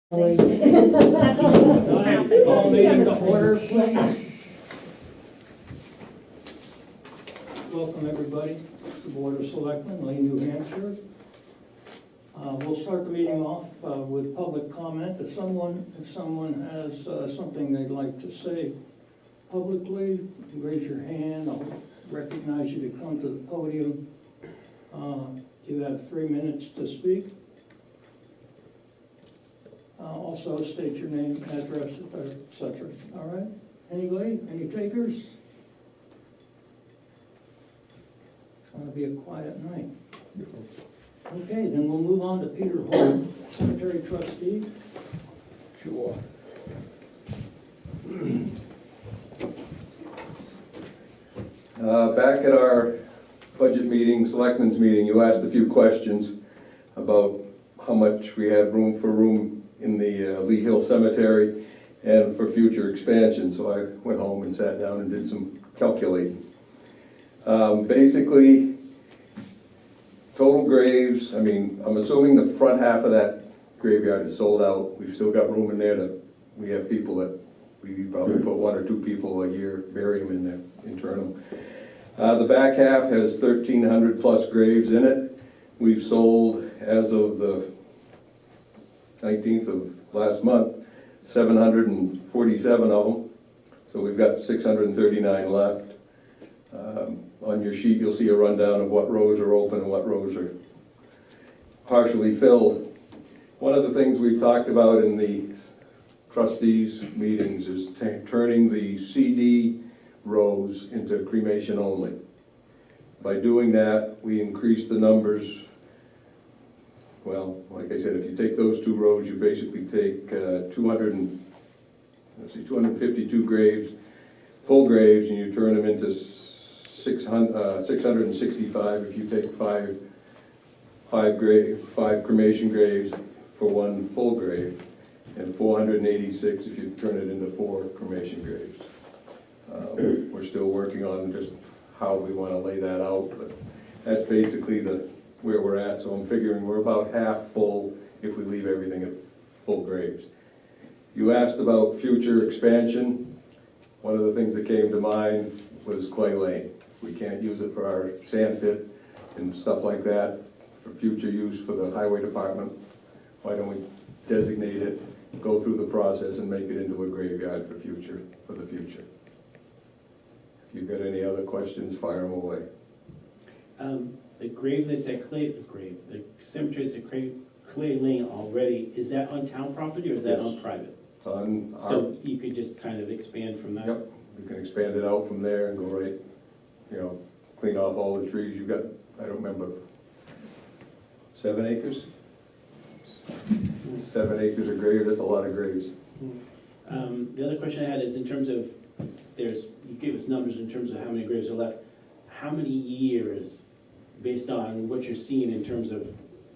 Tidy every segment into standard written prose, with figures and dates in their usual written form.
Call meeting to order, please. Welcome, everybody, to the Board of Selectmen, Lee, New Hampshire. We'll start the meeting off with public comment. If someone has something they'd like to say publicly, raise your hand. I'll recognize you to come to the podium. You have 3 minutes to speak. Also state your name, address, etc. All right? Anybody? Any takers? It's going to be a quiet night. Okay, then we'll move on to Peter Hall, Cemetery Trustee. Sure. Back at our budget meeting, selectmen's meeting, you asked a few questions about how much we had room in the Lee Hill Cemetery and for future expansion. So I went home and sat down and did some calculating. Basically, total graves, I'm assuming the front half of that graveyard is sold out. We've still got room in there we have people that we probably put 1 or 2 people a year, bury them in there, internal. The back half has 1,300 plus graves in it. We've sold, as of the 19th of last month, 747 of them. So we've got 639 left. On your sheet, you'll see a rundown of what rows are open and what rows are partially filled. One of the things we've talked about in the trustees meetings is turning the CD rows into cremation only. By doing that, we increase the numbers. Well, like I said, if you take those 2 rows, you basically take 252 graves, full graves, and you turn them into 665 if you take 5 cremation graves for 1 full grave, and 486 if you turn it into 4 cremation graves. We're still working on just how we want to lay that out, but that's basically where we're at. So I'm figuring we're about half full if we leave everything at full graves. You asked about future expansion. One of the things that came to mind was Clay Lane. We can't use it for our sand pit and stuff like that for future use for the highway department. Why don't we designate it, go through the process and make it into a graveyard for the future. If you've got any other questions, fire them away. The grave that's at the cemetery that's at Clay Lane already, is that on town property or is that on private? It's on so you could just kind of expand from that? Yep, we can expand it out from there and go right, clean off all the trees. You've got, I don't remember, 7 acres? 7 acres of grave, that's a lot of graves. The other question I had is in terms of, you gave us numbers in terms of how many graves are left. How many years, based on what you're seeing in terms of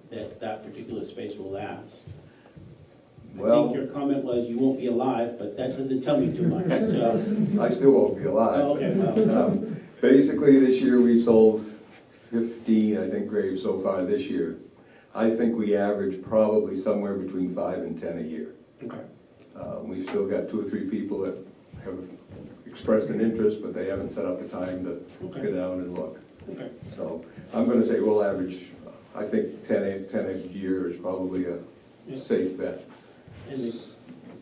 that particular space will last? Well, I think your comment was you won't be alive, but that doesn't tell me too much, so. I still won't be alive. Oh, okay, well. Basically, this year we've sold 15, I think, graves so far this year. I think we average probably somewhere between 5 and 10 a year. Okay. We've still got 2 or 3 people that have expressed an interest, but they haven't set up a time to go down and look. Okay. So I'm going to say we'll average, I think 10 a year is probably a safe bet. And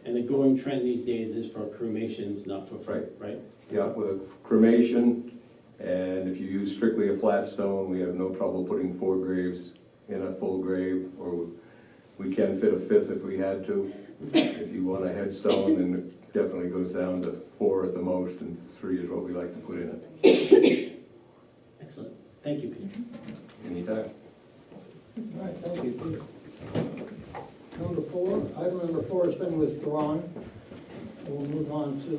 the going trend these days is for cremations, not for right? Yeah, with a cremation, and if you use strictly a flat stone, we have no trouble putting 4 graves in a full grave, or we can fit a 5th if we had to. If you want a headstone, then it definitely goes down to 4 at the most, and 3 is what we like to put in it. Excellent. Thank you, Peter. Anytime. All right, thank you, Peter. Number 4, item number 4 has been withdrawn. We'll move on to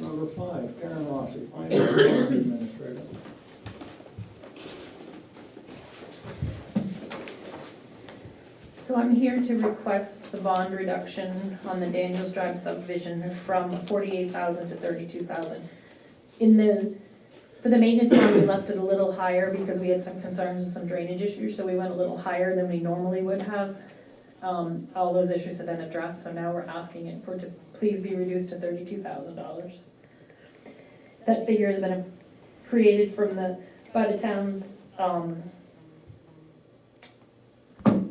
number 5, Karen Rossi, Finance Administrator. So I'm here to request the bond reduction on the Daniels Drive subdivision from $48,000 to $32,000. For the maintenance bond, we left it a little higher because we had some concerns and some drainage issues, so we went a little higher than we normally would have. All those issues have been addressed, so now we're asking it for to please be reduced to $32,000. That figure has been created by the town's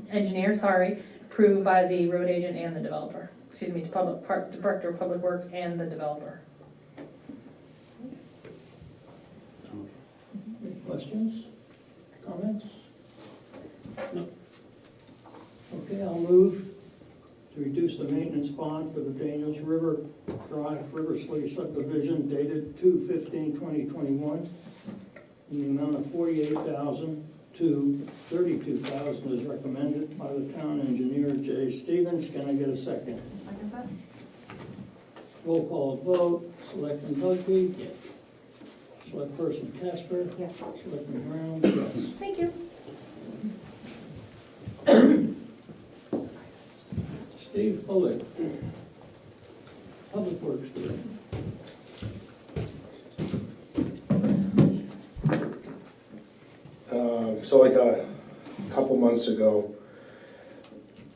engineer, approved by the road agent and the developer. Excuse me, Director of Public Works and the developer. Any questions, comments? No. Okay, I'll move to reduce the maintenance bond for the Daniels River Drive Riversley subdivision dated 2/15/2021 in the amount of $48,000 to $32,000 as recommended by the town engineer, Jay Stevens. Can I get a second? Second that? Roll call vote. Selectman Bugby? Yes. Select person Casper? Yes. Selectman Brown? Yes. Thank you. Steve Bullock, Public Works Director. So like a couple months ago,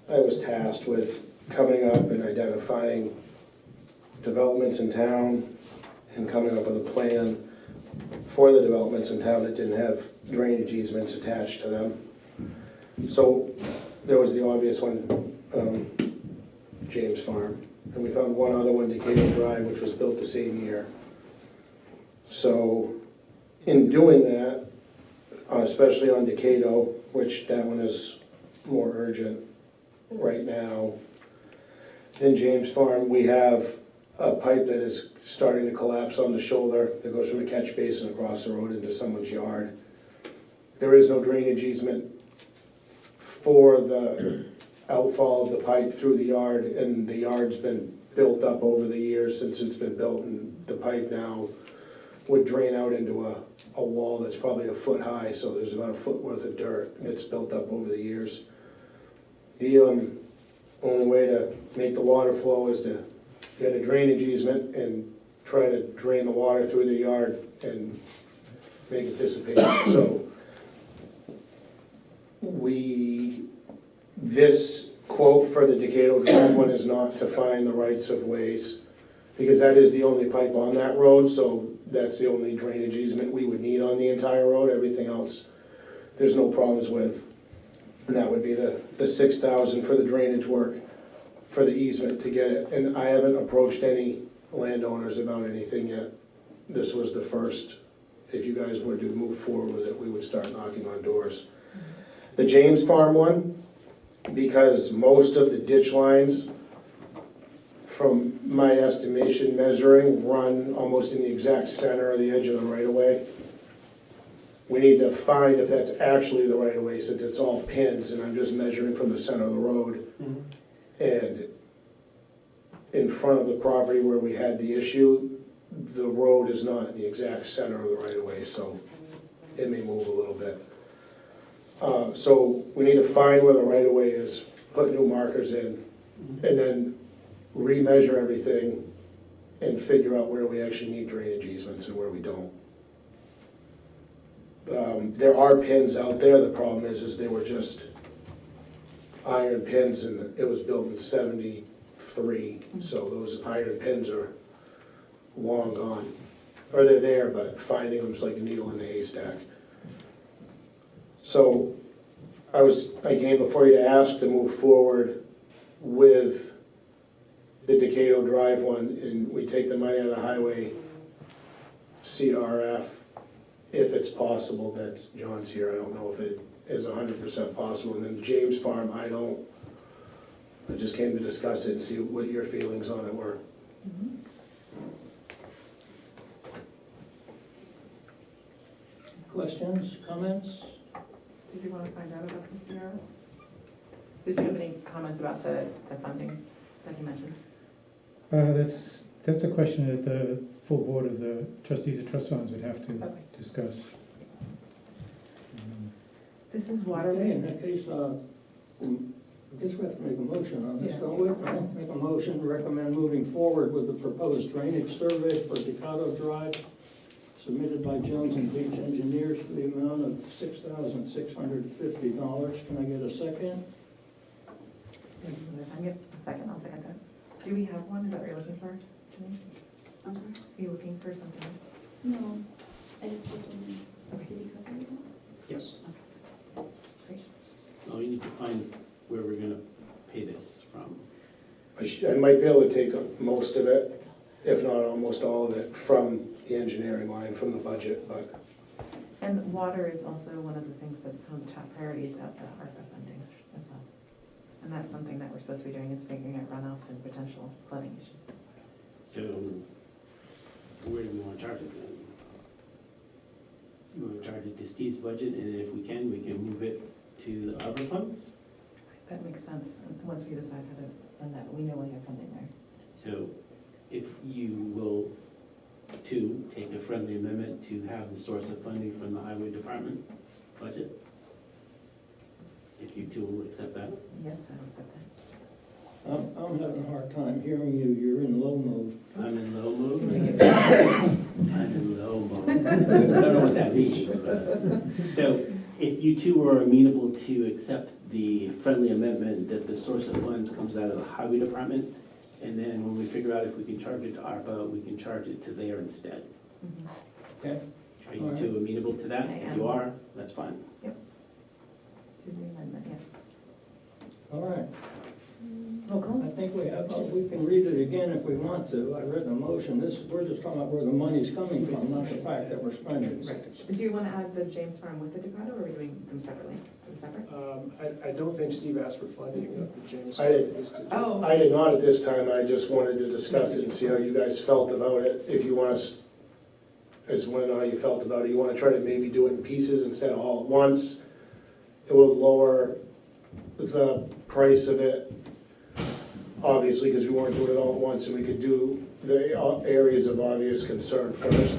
I was tasked with coming up and identifying developments in town and coming up with a plan for the developments in town that didn't have drainage easements attached to them. So there was the obvious one, James Farm, and we found one other one, Decatur Drive, which was built the same year. So in doing that, especially on Decatur, which that one is more urgent right now than James Farm, we have a pipe that is starting to collapse on the shoulder that goes from a catch basin across the road into someone's yard. There is no drainage easement for the outfall of the pipe through the yard, and the yard's been built up over the years since it's been built, and the pipe now would drain out into a wall that's probably a foot high, so there's about a foot worth of dirt that's built up over the years. The only way to make the water flow is to get a drainage easement and try to drain the water through the yard and make it dissipate. So this quote for the Decatur Drive one is not to find the rights of ways, because that is the only pipe on that road, so that's the only drainage easement we would need on the entire road. Everything else, there's no problems with. And that would be the $6,000 for the drainage work for the easement to get it. And I haven't approached any landowners about anything yet. This was the first. If you guys were to move forward with it, we would start knocking on doors. The James Farm one, because most of the ditch lines, from my estimation measuring, run almost in the exact center of the edge of the right-of-way. We need to find if that's actually the right-of-way, since it's all pins, and I'm just measuring from the center of the road. And in front of the property where we had the issue, the road is not in the exact center of the right-of-way, so it may move a little bit. So we need to find where the right-of-way is, put new markers in, and then remeasure everything and figure out where we actually need drainage easements and where we don't. There are pins out there. The problem is they were just iron pins, and it was built in '73, so those iron pins are long gone. Or they're there, but finding them is like a needle in a haystack. So I came before you to ask to move forward with the Decatur Drive one, and we take the money out of the highway CRF, if it's possible. That's John's here. I don't know if it is 100% possible. And then James Farm, I just came to discuss it and see what your feelings on it were. Questions, comments? Did you want to find out about the CRO? Did you have any comments about the funding that you mentioned? That's a question that the full board of the trustees of trust funds would have to Okay. discuss. This is Okay, Waterway. in that case, I guess we have to make a motion on this, Yeah. don't we? I'll make a motion to recommend moving forward with the proposed drainage survey for Decatur Drive submitted by Jones and Beach Engineers for the amount of $6,650. Can I get a second? Yep, a second, I'll second that. Do we have one? Is that what you're looking for, Denise? I'm sorry? Are you looking for something? No, I just was wondering, Okay. did you cover it all? Yes. Great. Well, we need to find where we're gonna pay this from. I might be able to take most of it, if not almost all of it, from the engineering line, from the budget, but And water is also one of the things that's on the top priorities of the ARPA funding as well. And that's something that we're supposed to be doing, is figuring out runoff and potential flooding issues. So where do we want to charge it then? You want to charge it to Steve's budget, and if we can move it to the ARPA funds? That makes sense, and once we decide how to fund that, we know we have funding there. So if you will, two, take a friendly amendment to have the source of funding from the highway department budget? If you two will accept that? Yes, I would accept that. I'm having a hard time hearing you, you're in low mode. I'm in low mode. I'm in low mode. I don't know what that means, but. So if you two are amenable to accept the friendly amendment that the source of funds comes out of the highway department, and then when we figure out if we can charge it to ARPA, we can charge it to there instead. Mhm. Okay, Are you two amenable to that? I If you am. are, that's fine. To the amendment, yes. all right. Roll call? I think we have, we can read it again if we want to. I read the motion. We're just talking about where the money's coming from, not the fact that we're spending it. Right. Do you want to add the James Farm with the Dakota, or are we doing them separately? Are we separate? I don't think Steve asked for funding of the James. I did. Oh. I did not at this time. I just wanted to discuss it and see how you guys felt about it. If you want us, I just want to know how you felt about it. You want to try to maybe do it in pieces instead of all at once? It will lower the price of it, obviously, because we weren't doing it all at once, and we could do the areas of obvious concern first.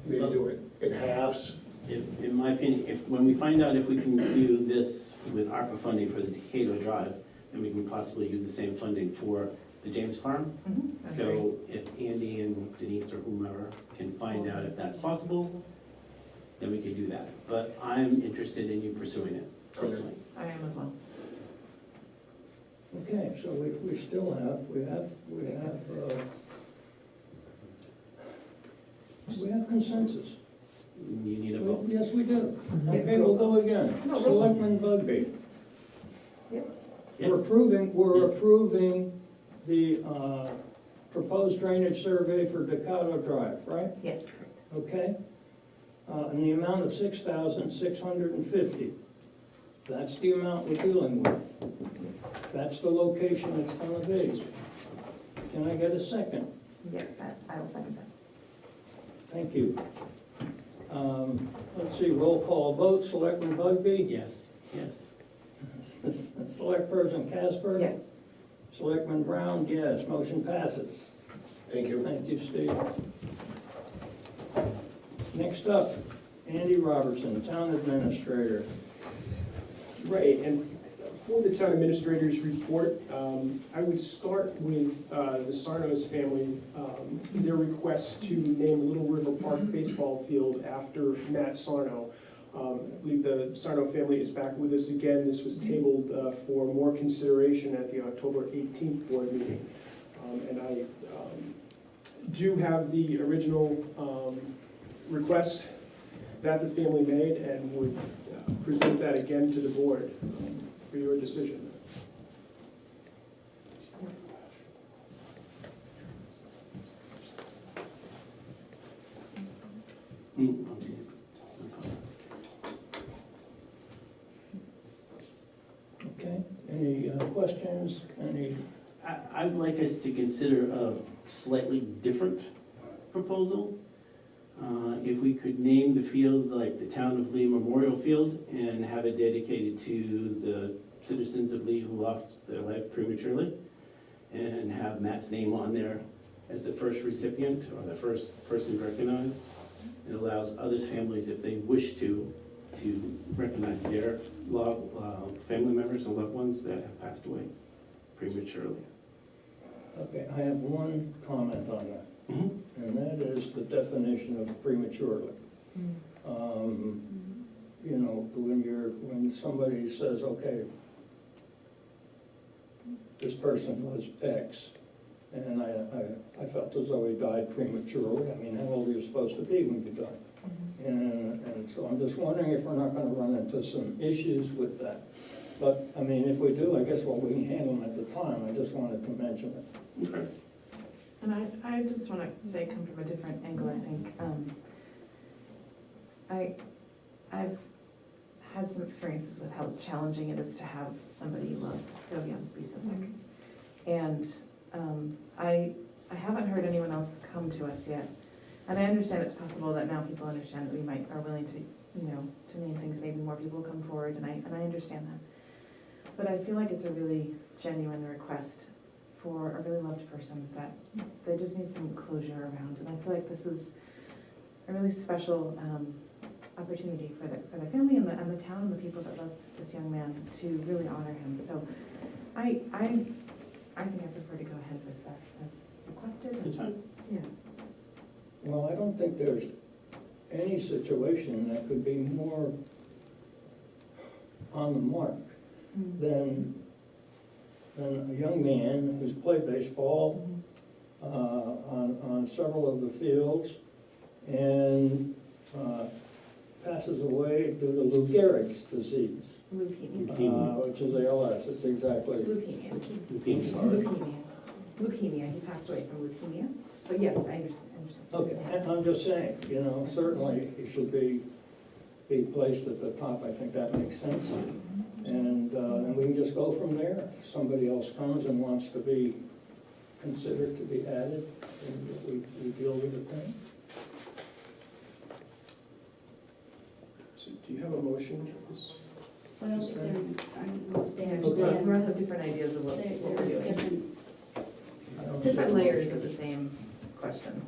Maybe do it in halves. In my opinion, when we find out if we can do this with ARPA funding for the Decatur Drive, then we can possibly use the same funding for the James Farm. Mhm, I agree. So if Andy and Denise or whomever can find out if that's possible, then we can do that. But I'm interested in you pursuing it personally. I am as well. Okay, so we still have, we have consensus. You need a vote. Yes, we do. Okay, we'll go again. No, roll. Selectman Bugby. Yes. We're Yes. approving Yes. the proposed drainage survey for Decado Drive, right? Yes. Okay? In the amount of $6,650. That's the amount we're dealing with. That's the location it's gonna be. Can I get a second? Yes, I will second that. Thank you. Let's see, roll call vote. Selectman Bugby? Yes, yes. Select person Casper? Yes. Selectman Brown? Yes. Motion passes. Thank you. Thank you, Steve. Next up, Andy Robertson, Town Administrator. Right, and for the town administrator's report, I would start with the Sarno's family, their request to name Little River Park Baseball Field after Matt Sarno. I believe the Sarno family is back with us again. This was tabled for more consideration at the October 18th board meeting. And I do have the original request that the family made and would present that again to the board for your decision. Okay, any questions? Any? I'd like us to consider a slightly different proposal. If we could name the field like the Town of Lee Memorial Field and have it dedicated to the citizens of Lee who lost their life prematurely, and have Matt's name on there as the first recipient or the first person recognized. It allows other families, if they wish to recognize their family members and loved ones that have passed away prematurely. Okay, I have one comment on that, Mhm. and that is the definition of prematurely. You know, when somebody says, okay, this person was X, and I felt as though he died prematurely. I mean, how old are you supposed to be when you die? And so I'm just wondering if we're not gonna run into some issues with that. But, I mean, if we do, I guess, well, we can handle them at the time. I just wanted to mention it. Okay. And I just want to say, come from a different angle, I think. I've had some experiences with how challenging it is to have somebody you love so young be so sick. And I haven't heard anyone else come to us yet. And I understand it's possible that now people understand that we are willing to, to name things, maybe more people come forward, and I understand that. But I feel like it's a really genuine request for a really loved person that they just need some closure around. And I feel like this is a really special opportunity for the family and the town and the people that loved this young man to really honor him. So I think I prefer to go ahead with that as requested. It's fine. Yeah. Well, I don't think there's any situation that could be more on the mark than a young man who's played baseball on several of the fields and passes away due to Lou Gehrig's disease, Leukemia. which is ALS. It's exactly. Leukemia. He passed away from leukemia. But yes, I understand. Okay, and I'm just saying, certainly he should be placed at the top. I think that makes sense. And we can just go from there. If somebody else comes and wants to be considered to be added, and we deal with it then. So do you have a motion for this? Well, I don't know if they We understand. all have different ideas of what They're we're doing. different. I don't see Different a layers motion. of the same question.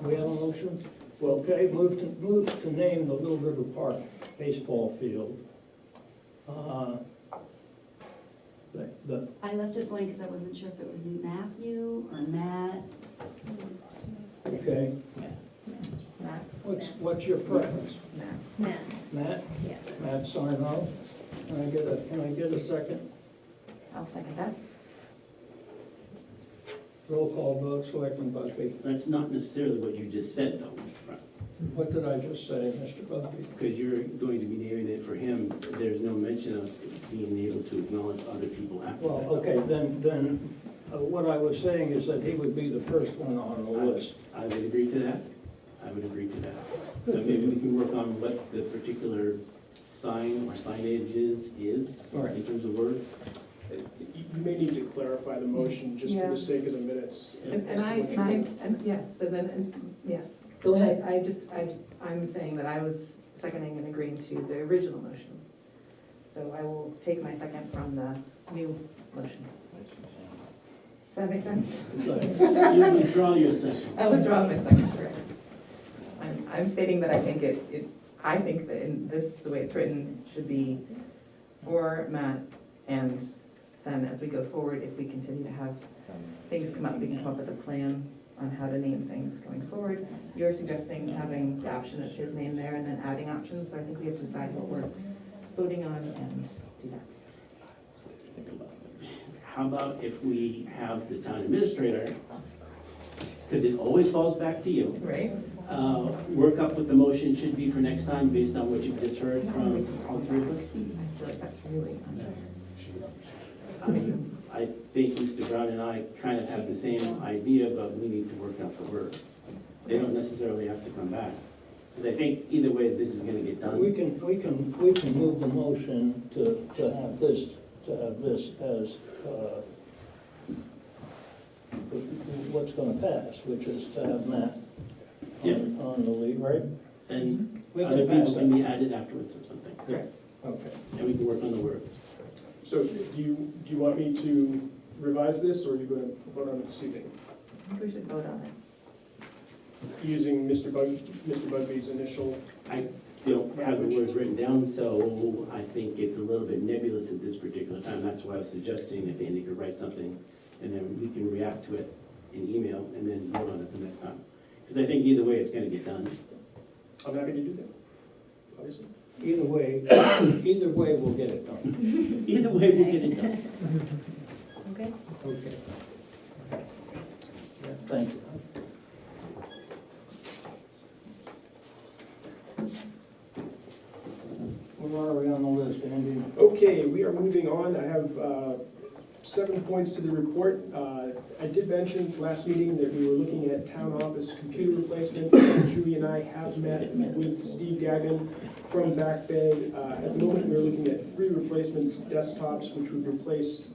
We have a motion? Well, okay, move to name the Little River Park baseball field. The I left it blank because I wasn't sure if it was Matthew or Matt. okay, Matt? what's your preference? Matt, Matt? yeah. Matt Sarno? Can I get a second? I'll second that. Roll call vote, Selectman Busby. That's not necessarily what you just said, though, Mr. Brown. What did I just say, Mr. Busby? Because you're going to be naming it for him, there's no mention of being able to acknowledge other people after Well, that. okay, then what I was saying is that he would be the first one on the list. I would agree to that. I would agree to that. So maybe we can work on what the particular sign or signage is Right. in terms of words. You may need to clarify the motion just for Yeah. the sake of the minutes. So then, yes. Go ahead. I'm saying that I was seconding and agreeing to the original motion. So I will take my second from the new motion. Does that make sense? You withdraw your second. I withdraw my second, correct. I'm stating that I think I think that in this, the way it's written, should be for Matt, and then as we go forward, if we continue to have things come up, we can come up with a plan on how to name things going forward. You're suggesting having the option of his name there and then adding options, so I think we have to decide what we're voting on and do that. How about if we have the town administrator, because it always falls back to you, Right? work up what the motion should be for next time based on what you've just heard from all three of us? I feel like that's really unfair. I think Mr. Brown and I kind of have the same idea, but we need to work out the words. They don't necessarily have to come back. Because I think either way, this is gonna get done. We can move the motion to have this as what's gonna pass, which is to have Matt on the lead, right? And We can other pass people can that. be added afterwards or something. Yes. Okay. And we can work on the words. So do you want me to revise this, or are you going to vote on it this evening? I think we should vote on it. Using Mr. Bugby's initial, I don't have the words written down, so I think it's a little bit nebulous at this particular time. That's why I was suggesting if Andy could write something, and then we can react to it in email, and then vote on it the next time. Because I think either way, it's gonna get done. I'm happy to do that, obviously. Either way, we'll get it done. Either way, we'll get it done. Okay. Okay. Yeah, thank you. Where are we on the list, Andy? Okay, we are moving on. I have 7 points to the report. I did mention last meeting that we were looking at town office computer replacement. Julie and I have met with Steve Gagnon from Back Bay. At the moment, we're looking at 3 replacement desktops, which would replace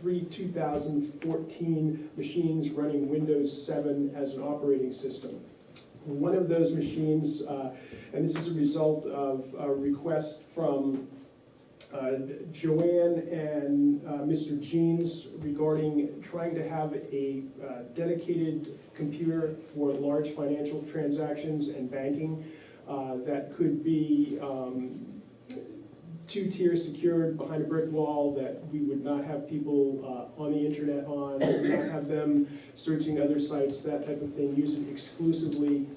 3 2014 machines running Windows 7 as an operating system. One of those machines, and this is a result of a request from Joanne and Mr. Jeans regarding trying to have a dedicated computer for large financial transactions and banking that could be 2-tier secured behind a brick wall, that we would not have people on the internet on, not have them searching other sites, that type of thing, use it exclusively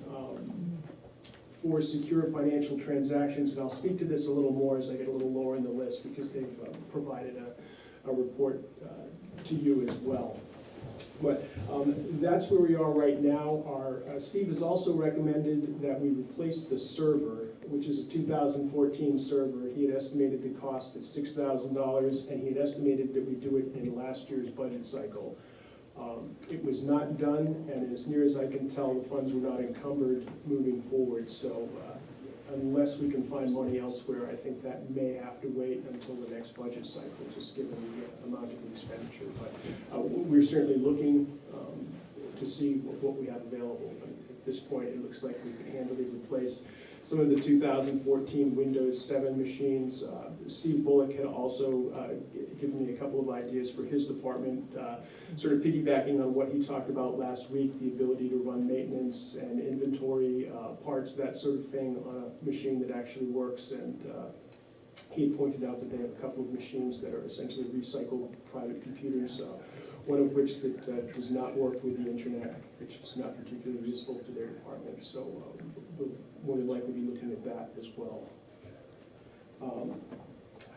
for secure financial transactions. And I'll speak to this a little more as I get a little lower in the list, because they've provided a report to you as well. But that's where we are right now. Steve has also recommended that we replace the server, which is a 2014 server. He had estimated the cost at $6,000, and he had estimated that we do it in last year's budget cycle. It was not done, and as near as I can tell, the funds were not encumbered moving forward. So unless we can find money elsewhere, I think that may have to wait until the next budget cycle, just given the amount of expenditure. But we're certainly looking to see what we have available. But at this point, it looks like we could handily replace some of the 2014 Windows 7 machines. Steve Bullock had also given me a couple of ideas for his department, sort of piggybacking on what he talked about last week, the ability to run maintenance and inventory parts, that sort of thing, on a machine that actually works. And he had pointed out that they have a couple of machines that are essentially recycled private computers, one of which that does not work with the internet, which is not particularly useful to their department. So we'll more than likely be looking at that as well.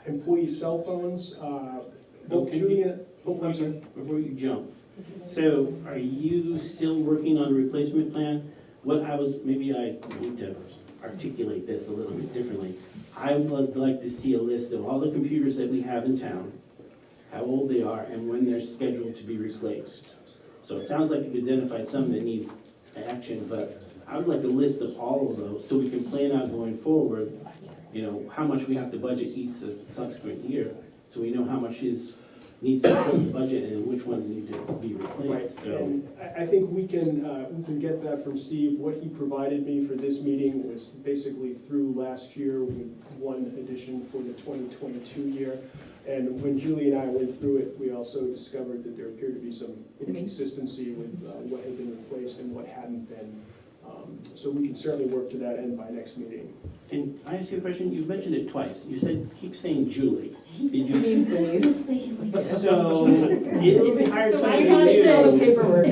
Employee cell phones, both Julian, Before you jump, so are you still working on a replacement plan? Maybe I need to articulate this a little bit differently. I would like to see a list of all the computers that we have in town, how old they are, and when they're scheduled to be replaced. So it sounds like you've identified some that need action, but I would like a list of all of those so we can plan out going forward, how much we have to budget each subsequent year, so we know how much needs to go in the budget and which ones need to be replaced. right. So And I think we can get that from Steve. What he provided me for this meeting was basically through last year, with one addition for the 2022 year. And when Julie and I went through it, we also discovered that there appeared to be some inconsistency with what had been replaced and what hadn't been. So we can certainly work to that end by next meeting. can I ask you a question? You've mentioned it twice. You keep saying Julie. Did you? mean Just Denise. mistakenly. So if you hired I somebody got it down, new, paperwork.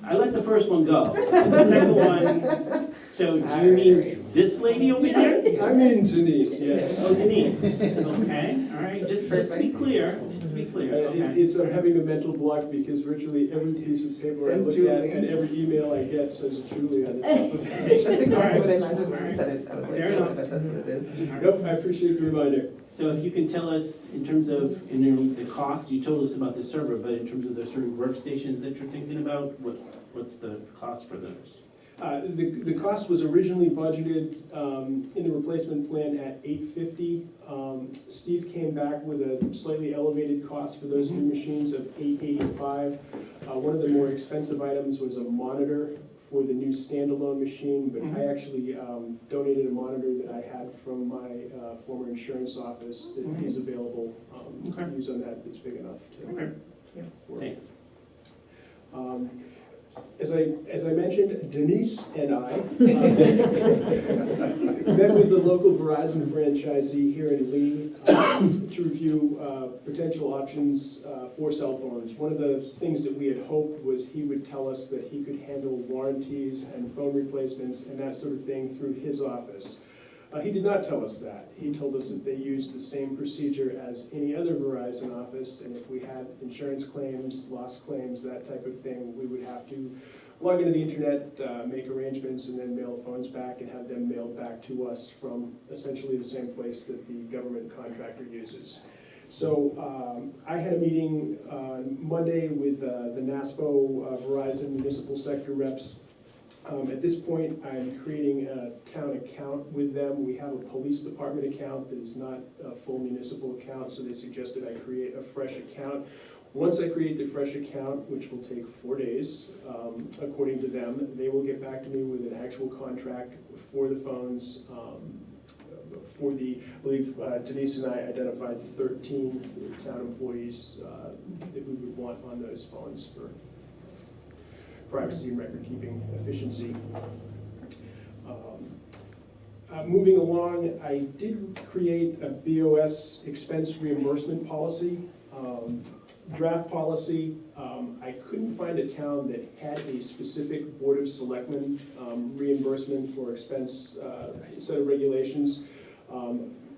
I let the first one go. The second one, so do you mean this lady over here? I mean Denise, yes. Oh, Denise, okay, all right, just to be clear, okay. It's I'm having a mental block because virtually every piece of paper I Says look at Julie. and every email I get says Julie on the top of it. That's exactly what I Alright. imagined when you said it. I was like, Fair yeah, enough. that's what it is. Nope, I appreciate the reminder. So if you can tell us in terms of, the cost, you told us about the server, but in terms of the sort of workstations that you're thinking about, what's the cost for those? The cost was originally budgeted in the replacement plan at $850. Steve came back with a slightly elevated cost for those new machines of $885. One of the more expensive items was a monitor for the new standalone machine, but I actually donated a monitor that I had from my former insurance office that is available to use on that. It's big enough to Okay, work. thanks. As I mentioned, Denise and I met with the local Verizon franchisee here in Lee to review potential options for cell phones. One of the things that we had hoped was he would tell us that he could handle warranties and phone replacements and that sort of thing through his office. He did not tell us that. He told us that they use the same procedure as any other Verizon office, and if we had insurance claims, loss claims, that type of thing, we would have to log into the internet, make arrangements, and then mail phones back and have them mailed back to us from essentially the same place that the government contractor uses. So I had a meeting on Monday with the NASPO Verizon municipal sector reps. At this point, I'm creating a town account with them. We have a police department account that is not a full municipal account, so they suggested I create a fresh account. Once I create the fresh account, which will take 4 days, according to them, they will get back to me with an actual contract for the phones. I believe Denise and I identified 13 town employees that we would want on those phones for privacy and record-keeping efficiency. Moving along, I did create a BOS expense reimbursement policy, draft policy. I couldn't find a town that had a specific Board of Selectmen reimbursement or expense set of regulations.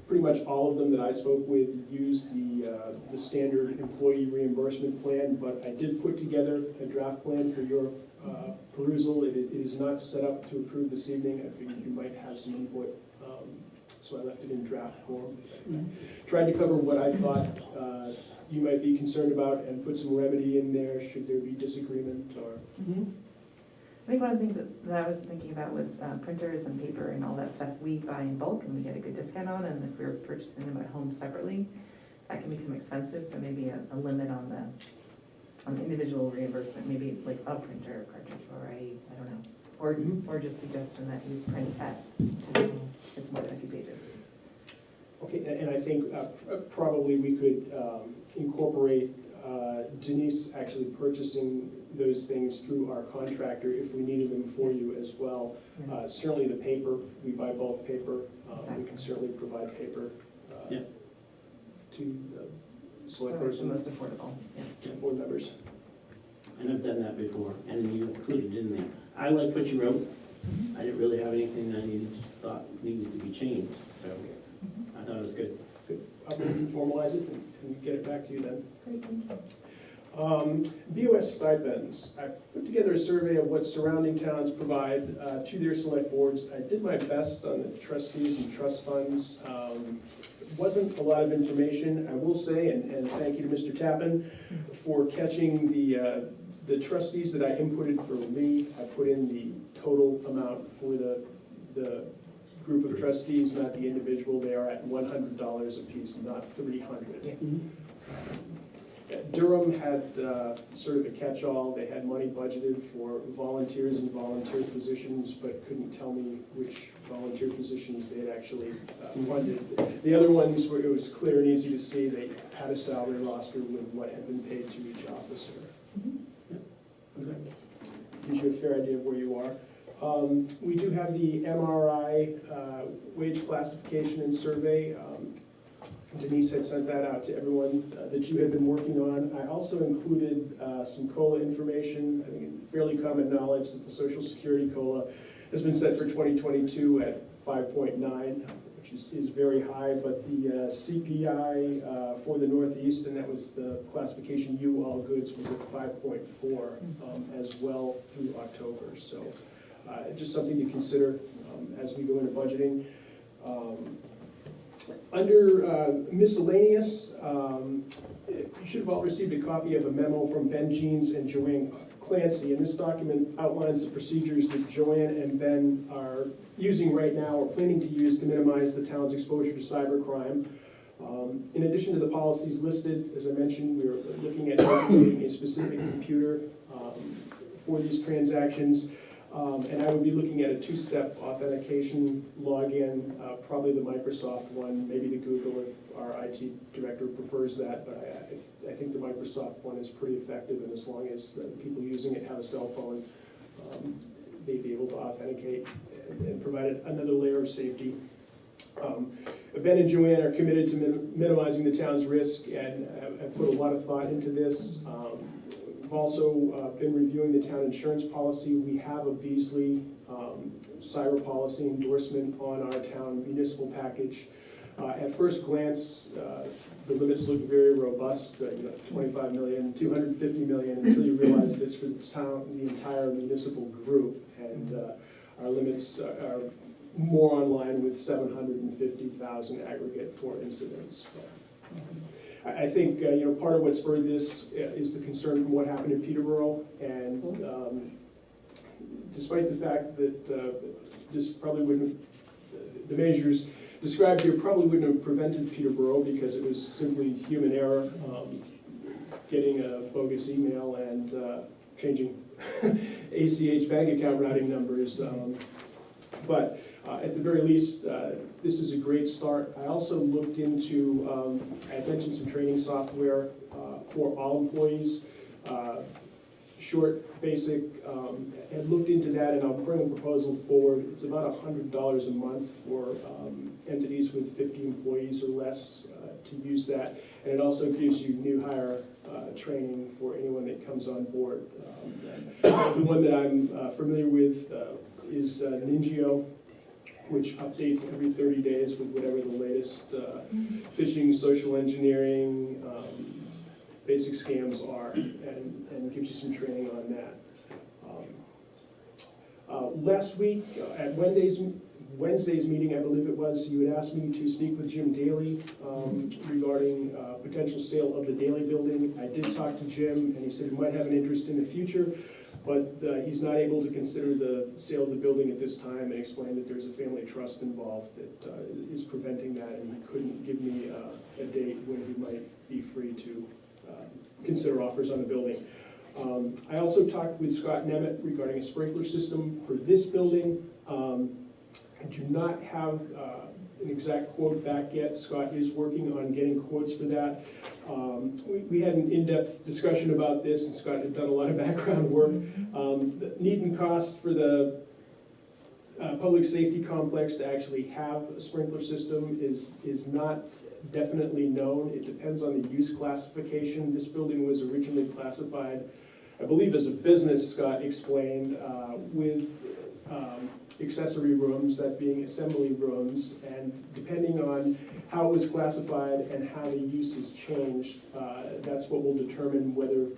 Pretty much all of them that I spoke with use the standard employee reimbursement plan, but I did put together a draft plan for your perusal. It is not set up to approve this evening. I figured you might have some input, so I left it in draft form. Tried to cover what I thought you might be concerned about and put some remedy in there should there be disagreement or. I think one of the things that I was thinking about was printers and paper and all that stuff we buy in bulk and we get a good discount on, and if we were purchasing them at home separately, that can become expensive, so maybe a limit on the individual reimbursement, maybe like a printer cartridge, or I don't know, or just suggestion that you print at, it's more 50 pages. Okay, and I think probably we could incorporate Denise actually purchasing those things through our contractor if we needed them for you as well. Certainly the paper, we buy bulk paper. We can certainly provide paper to the select person. Most affordable, Board members. And I've done that before, and you included in there. I like what you wrote. I didn't really have anything that I thought needed to be changed, so I thought it was good. I'll formalize it and get it back to you then. Great, thank you. BOS stipends. I put together a survey of what surrounding towns provide to their select boards. I did my best on the trustees and trust funds. Wasn't a lot of information, I will say, and thank you to Mr. Tappan for catching the trustees that I inputted for me. I put in the total amount for the group of trustees, not the individual. They are at $100 apiece, not $300. Durham had sort of a catch-all. They had money budgeted for volunteers and volunteer positions, but couldn't tell me which volunteer positions they had actually funded. The other ones where it was clear and easy to see, they had a salary roster with what had been paid to each officer. Gives you a fair idea of where you are. We do have the MRI wage classification and survey. Denise had sent that out to everyone that you had been working on. I also included some COLA information. I think it's fairly common knowledge that the Social Security COLA has been set for 2022 at 5.9, which is very high, but the CPI for the Northeast, and that was the classification U, all goods, was at 5.4 as well through October. So just something to consider as we go into budgeting. Under miscellaneous, you should have all received a copy of a memo from Ben Jeans and Joanne Clancy, and this document outlines the procedures that Joanne and Ben are using right now or planning to use to minimize the town's exposure to cybercrime. In addition to the policies listed, as I mentioned, we're looking at designating a specific computer for these transactions. And I would be looking at a two-step authentication login, probably the Microsoft one, maybe the Google if our IT director prefers that, but I think the Microsoft one is pretty effective, and as long as the people using it have a cell phone, they'd be able to authenticate and provide another layer of safety. Ben and Joanne are committed to minimizing the town's risk, and have put a lot of thought into this. We've also been reviewing the town insurance policy. We have a Beasley cyber policy endorsement on our town municipal package. At first glance, the limits look very robust, 25 million, 250 million, until you realize that it's for the town, the entire municipal group. And our limits are more in line with 750,000 aggregate for incidents. I think, part of what spurred this is the concern from what happened in Peterborough. And despite the fact that this probably wouldn't, the measures described here probably wouldn't have prevented Peterborough because it was simply human error, getting a bogus email and changing ACH bank account routing numbers. But at the very least, this is a great start. I also looked into, I had mentioned some training software for all employees, short, basic, and looked into that, and I'll bring a proposal forward. It's about $100 a month for entities with 50 employees or less to use that. And it also gives you new hire training for anyone that comes on board. The one that I'm familiar with is Ningio, which updates every 30 days with whatever the latest phishing, social engineering, basic scams are, and gives you some training on that. Last week, at Wednesday's meeting, I believe it was, you had asked me to speak with Jim Daly regarding potential sale of the Daly building. I did talk to Jim, and he said he might have an interest in the future, but he's not able to consider the sale of the building at this time, and explained that there's a family trust involved that is preventing that, and he couldn't give me a date when he might be free to consider offers on the building. I also talked with Scott Nemeth regarding a sprinkler system for this building. I do not have an exact quote back yet. Scott is working on getting quotes for that. We had an in-depth discussion about this, and Scott had done a lot of background work. The need and cost for the public safety complex to actually have a sprinkler system is not definitely known. It depends on the use classification. This building was originally classified, I believe, as a business, Scott explained, with accessory rooms, that being assembly rooms, and depending on how it was classified and how the use has changed, that's what will determine whether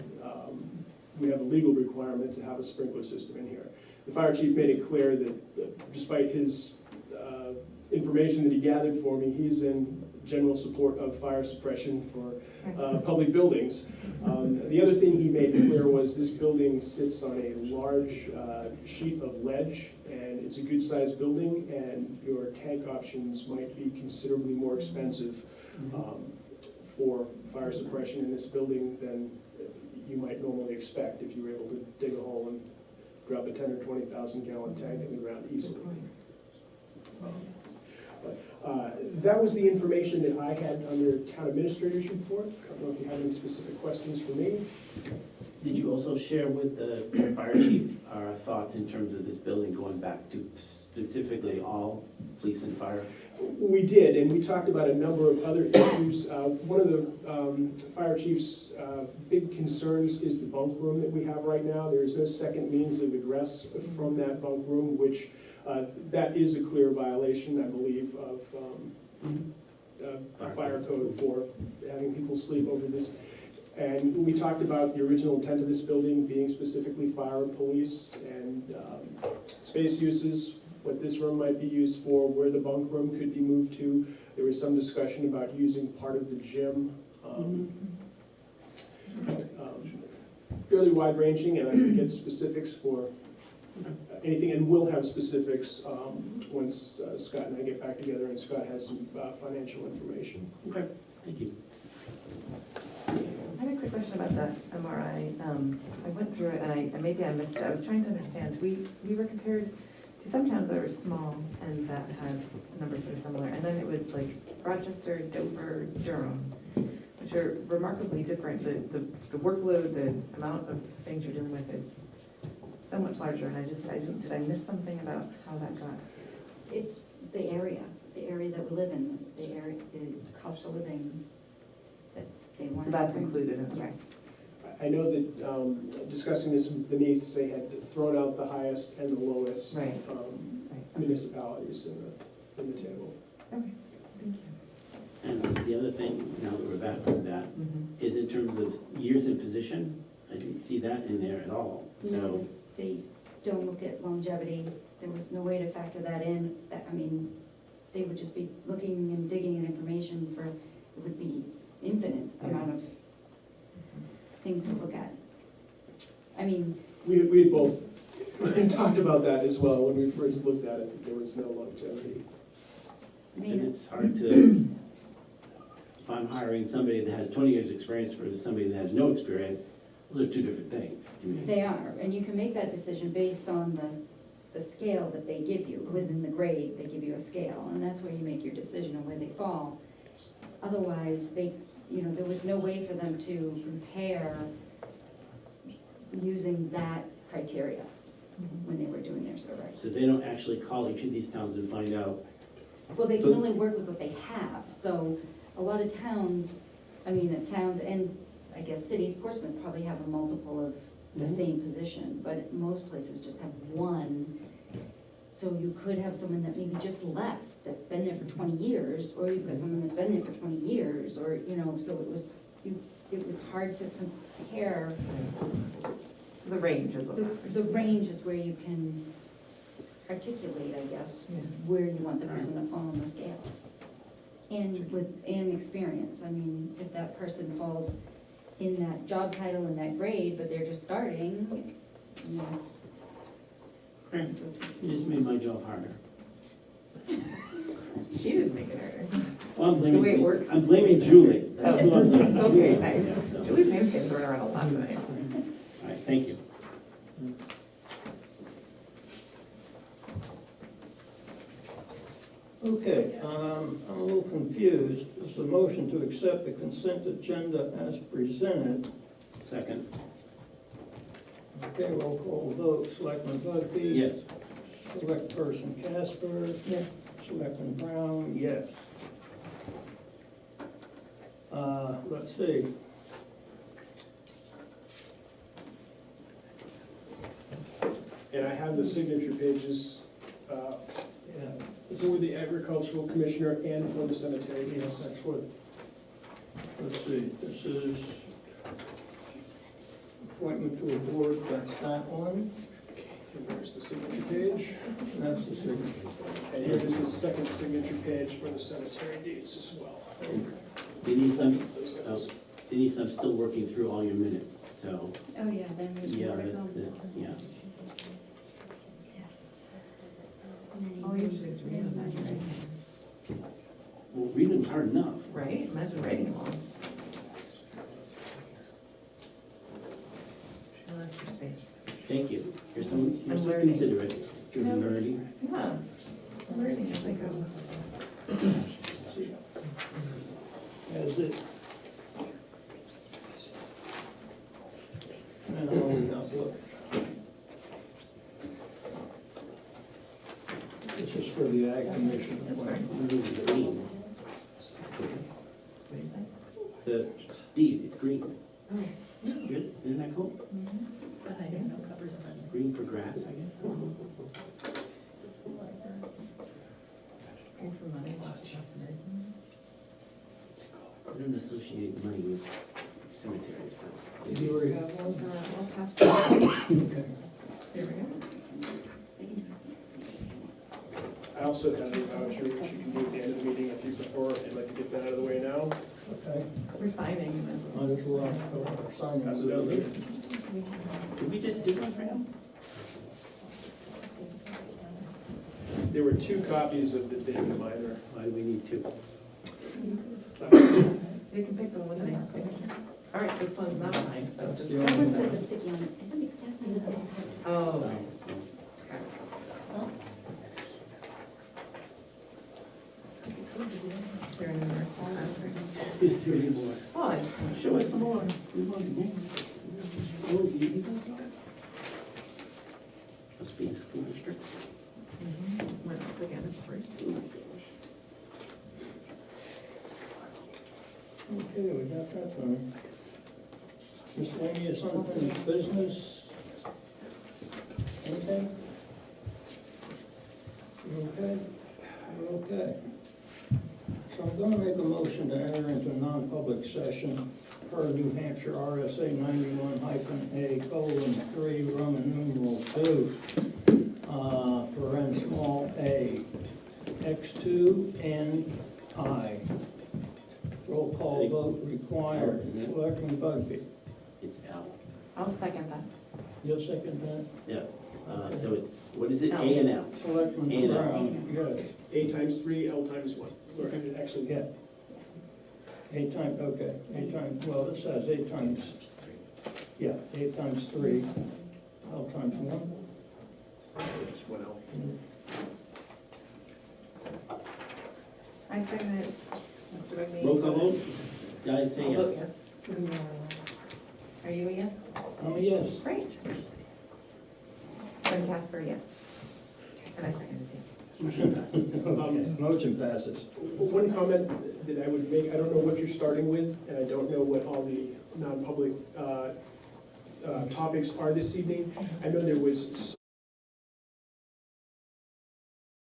we have a legal requirement to have a sprinkler system in here. The fire chief made it clear that despite his information that he gathered for me, he's in general support of fire suppression for public buildings. The other thing he made clear was this building sits on a large sheet of ledge, and it's a good sized building, and your tank options might be considerably more expensive for fire suppression in this building than you might normally expect if you were able to dig a hole and drop a 10 or 20,000 gallon tank in the ground easily. That was the information that I had under town administrator's report. I don't know if you have any specific questions for me. Did you also share with the fire chief our thoughts in terms of this building going back to specifically all police and fire? We did, and we talked about a number of other issues. One of the fire chief's big concerns is the bunk room that we have right now. There is no second means of egress from that bunk room, which that is a clear violation, I believe, of fire code for having people sleep over this. And we talked about the original intent of this building being specifically fire and police, and space uses, what this room might be used for, where the bunk room could be moved to. There was some discussion about using part of the gym. Fairly wide-ranging, and I can get specifics for anything, and we'll have specifics once Scott and I get back together and Scott has some financial information. Okay, thank you. I had a quick question about the MRI. I went through it and maybe I missed it. I was trying to understand. We were compared to some towns that were small and that had numbers that are similar. And then it was like Rochester, Dover, Durham, which are remarkably different. The workload, the amount of things you're dealing with is so much larger. And did I miss something about how that got? It's the area that we live in, the cost of living that they want. So that's included in this? Yes. I know that discussing this beneath, they had thrown out the highest and the lowest Right. Right. municipalities in the table. Okay, thank you. And the other thing, now that we're back to that, is in terms of years in position, I didn't see that in there at all, so. No, they don't look at longevity. There was no way to factor that in. I mean, they would just be looking and digging in information for, it would be infinite amount of things to look at. I mean, We had both talked about that as well when we first looked at it, that there was no longevity. I And mean, it's hard to, if I'm hiring somebody that has 20 years' experience versus somebody that has no experience, those are two different things to me. they are, and you can make that decision based on the scale that they give you. Within the grade, they give you a scale, and that's where you make your decision on where they fall. Otherwise, there was no way for them to compare using that criteria when they were doing their survey. So they don't actually call each of these towns and find out, Well, they can only work with what they have, so a lot of towns, towns and I guess cities, Portsmouth probably have a multiple of the same position, but most places just have one. So you could have someone that maybe just left, that's been there for 20 years, or you've got someone that's been there for 20 years, or, so it was hard to compare. So the range is what. The range is where you can articulate, I guess, where you want the person to fall on the scale. And experience, if that person falls in that job title and that grade, but they're just starting, you just made my job harder. She didn't make it harder. Well, The way it works. I'm blaming Julie. That's who I'm blaming. Okay, nice. Yeah, so. Julie's name's getting thrown around a lot tonight. All right, thank you. Okay, I'm a little confused. Is the motion to accept the consent agenda as presented? Second, Okay, roll call vote. Selectman Bugby? yes. Select person Casper? Yes. Selectman Brown, yes. Let's see. And I have the signature pages for the agricultural commissioner and for the cemetery. Yes, that's what, let's see, this is appointment to a board, that's that one, Okay, and there's the signature page. and that's the signature. And here is the second signature page for the cemetery deeds as well. Denise, I'm still working through all your minutes, so, oh yeah, then there's yeah, more to that's, come. yeah. Yes. All you have to do is read them, that's right. Well, reading's hard enough. Right? Imagine writing them all. No extra space. Thank you. You're so learning. considerate. You're Yeah. learning. Yeah, I'm learning as I go. As it. And I'll look. This is for the Ag Commission. Green. What did you say? The deed, it's green. Oh. Good, isn't that cool? But I didn't know covers of onions. Green for grass, I guess. Green for money. I don't associate money with cemeteries, but. Did you already have one? We'll pass that. Okay. There we go. I also have a voucher, which you can do at the end of the meeting if you prefer. I'd like to get that out of the way now. Okay, We're signing. might as well sign it. Absolutely. Did we just do one for him? There were 2 copies of the David Minor. Why do we need two? You can pick the one with the name signature. All right, this one's not mine, so just. Yeah. That one said the sticky on it. I think that's on this part. Oh. Oh, They're in there. Is there any more? Oh, I just want to Show us some more. We want more. Oh, these. Must be the school district. went up again first. Oh my gosh. Okay, we got that one. Miscellaneous unfinished business? Anything? You okay? You're okay. So I'm gonna make a motion to enter into non-public session per New Hampshire RSA 91-A:3, Roman numeral 2, paren small a, X2 and I. Roll call vote required. Selectman Bugby. It's L. I'll second that. You'll second that? Yeah, so it's, what is it, L. A and L? Selectman A and L. Brown, yes. A times 3, L times 1, or actually, Yeah. 8 times, okay, 8 times, well, this says 8 times, yeah, 8 times 3, L times 1. just 1 L. I second it. Mr. Bugby. Roll call vote? Guys say I'll vote yes. yes. Are you a yes? I'm a yes. Great. And Casper, yes. And I seconded it. Motion passes. Okay, motion passes. One comment that I would make, I don't know what you're starting with, and I don't know what all the non-public topics are this evening. I know there was